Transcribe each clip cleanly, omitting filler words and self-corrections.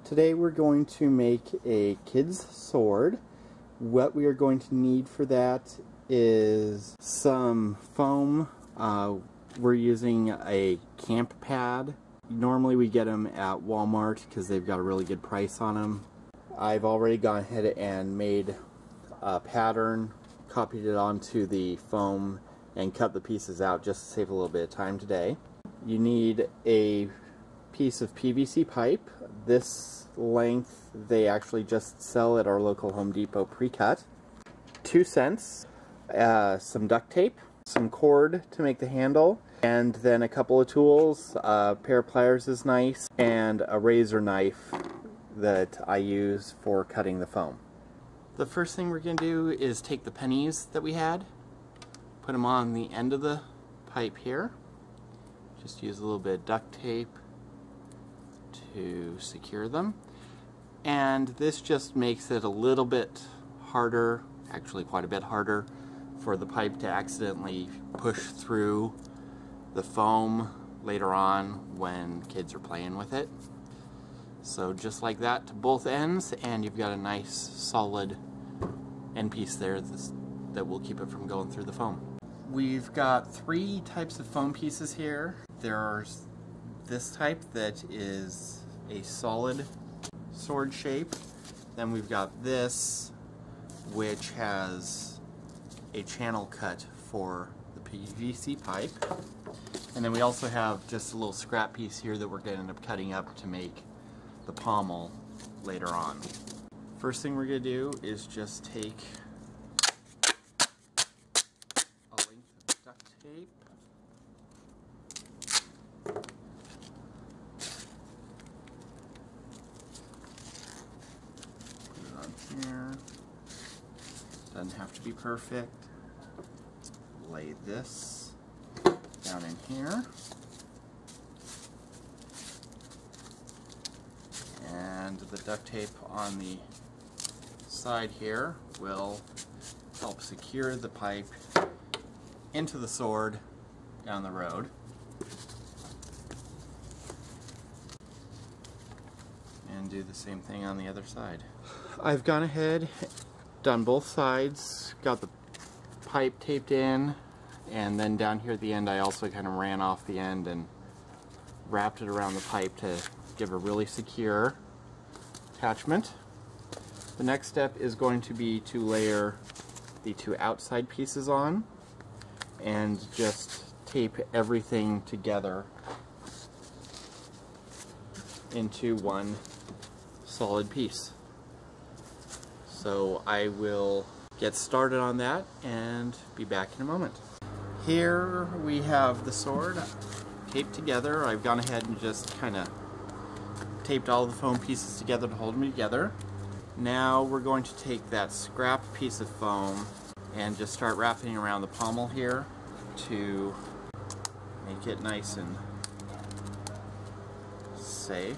Today we're going to make a kid's sword. What we are going to need for that is some foam. We're using a camp pad. Normally we get them at Walmart because they've got a really good price on them. I've already gone ahead and made a pattern, copied it onto the foam, and cut the pieces out just to save a little bit of time today. You need a piece of PVC pipe. This length they actually just sell at our local Home Depot pre-cut. 2 cents, some duct tape, some cord to make the handle, and then a couple of tools. A pair of pliers is nice, and a razor knife that I use for cutting the foam. The first thing we're going to do is take the pennies that we had, put them on the end of the pipe here. Just use a little bit of duct tape to secure them. And this just makes it a little bit harder, actually quite a bit harder, for the pipe to accidentally push through the foam later on when kids are playing with it. So just like that to both ends, and you've got a nice solid end piece there that will keep it from going through the foam. We've got 3 types of foam pieces here. There's this type that is a solid sword shape. Then we've got this, which has a channel cut for the PVC pipe. And then we also have just a little scrap piece here that we're going to end up cutting up to make the pommel later on. First thing we're going to do is just take a length of duct tape, put it on here. Doesn't have to be perfect. Lay this down in here. And the duct tape on the side here will help secure the pipe into the sword down the road. And do the same thing on the other side. I've gone ahead, done both sides, got the pipe taped in, and then down here at the end I also kind of ran off the end and wrapped it around the pipe to give a really secure attachment. The next step is going to be to layer the 2 outside pieces on and just tape everything together into one solid piece. So I will get started on that and be back in a moment. Here we have the sword taped together. I've gone ahead and just kind of taped all the foam pieces together to hold them together. Now we're going to take that scrap piece of foam and just start wrapping around the pommel here to make it nice and safe.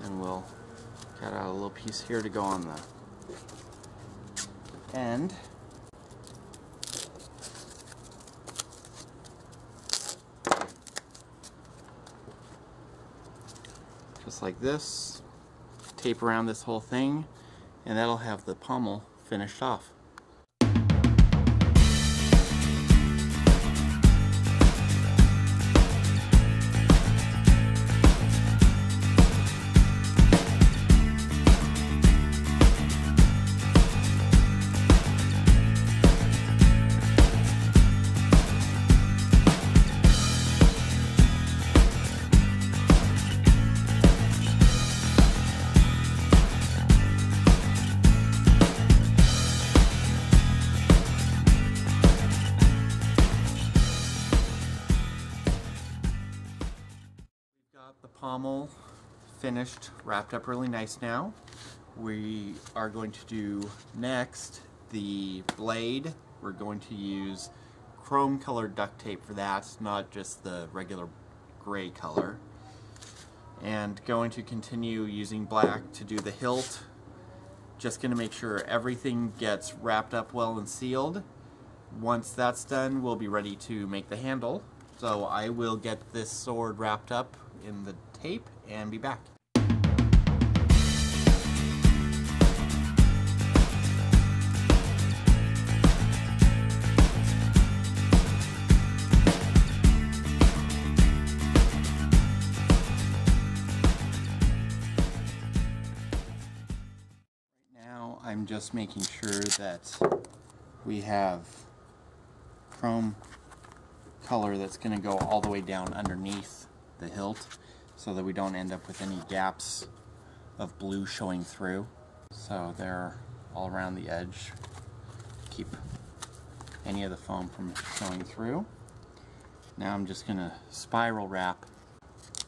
And we'll cut out a little piece here to go on the end. Just like this. Tape around this whole thing, and that'll have the pommel finished off. Got the pommel finished, wrapped up really nice now. We are going to do next the blade. We're going to use chrome colored duct tape for that, not just the regular gray color. And going to continue using black to do the hilt. Just going to make sure everything gets wrapped up well and sealed. Once that's done, we'll be ready to make the handle. So I will get this sword wrapped up in the tape and be back. Now I'm just making sure that we have chrome color that's going to go all the way down underneath the hilt so that we don't end up with any gaps of blue showing through. So they're all around the edge. Keep any of the foam from showing through. Now I'm just going to spiral wrap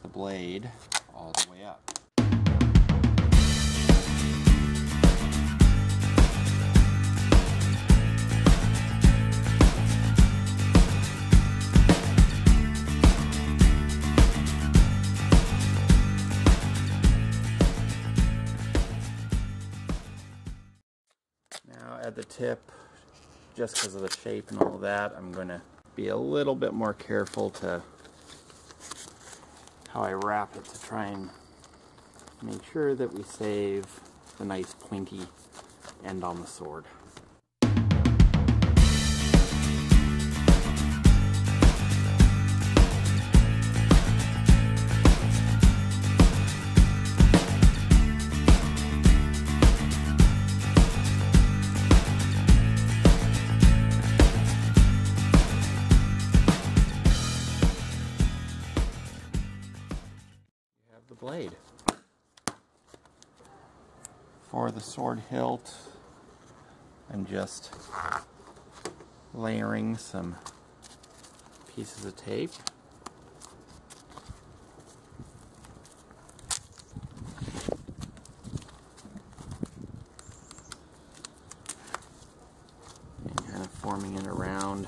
the blade all the way up. At the tip, just because of the shape and all that, I'm going to be a little bit more careful to how I wrap it to try and make sure that we save the nice pointy end on the sword. The blade. For the sword hilt, I'm just layering some pieces of tape. And kind of forming it around.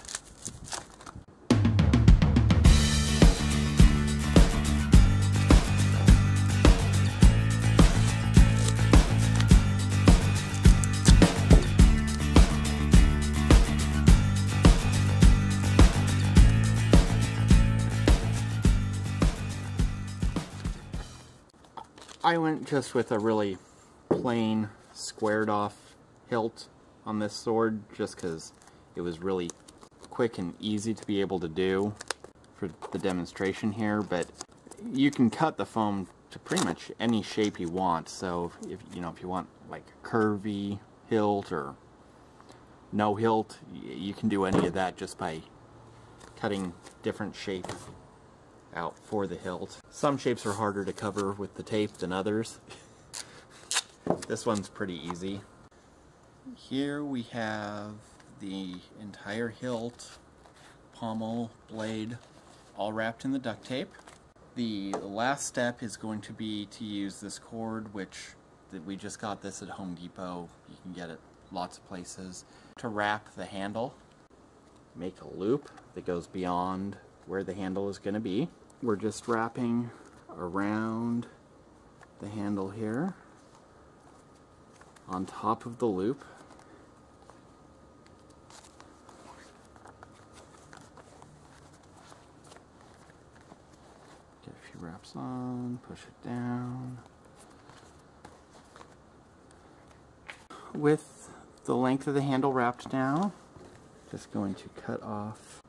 I went just with a really plain squared off hilt on this sword just because it was really quick and easy to be able to do for the demonstration here, but you can cut the foam to pretty much any shape you want. So if you want like a curvy hilt or no hilt, you can do any of that just by cutting different shapes out for the hilt. Some shapes are harder to cover with the tape than others. This one's pretty easy. Here we have the entire hilt, pommel, blade, all wrapped in the duct tape. The last step is going to be to use this cord, which we just got this at Home Depot. You can get it lots of places. To wrap the handle, make a loop that goes beyond where the handle is going to be. We're just wrapping around the handle here on top of the loop. Get a few wraps on, push it down. With the length of the handle wrapped now, just going to cut off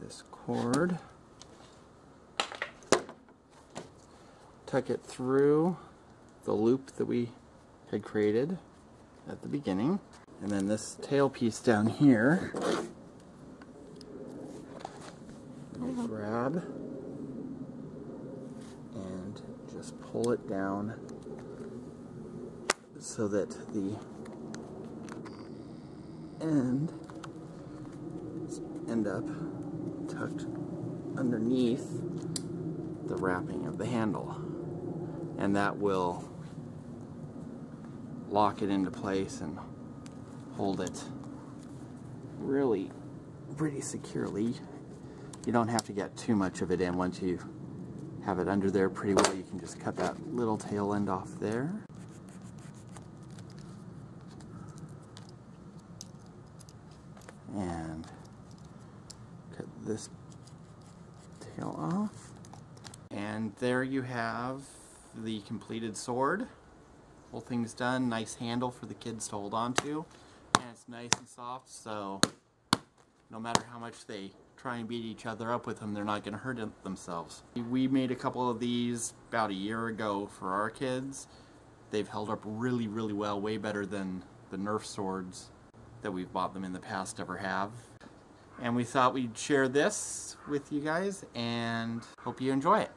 this cord. Tuck it through the loop that we had created at the beginning. And then this tail piece down here, we'll grab and just pull it down so that the end up tucked underneath the wrapping of the handle, and that will lock it into place and hold it really pretty securely. You don't have to get too much of it in. Once you have it under there pretty well, you can just cut that little tail end off there. And cut this tail off. And there you have the completed sword. Whole thing's done. Nice handle for the kids to hold on to. And it's nice and soft, so no matter how much they try and beat each other up with them, they're not going to hurt themselves. We made a couple of these about a year ago for our kids. They've held up really, really well, way better than the Nerf swords that we've bought them in the past ever have. And we thought we'd share this with you guys and hope you enjoy it.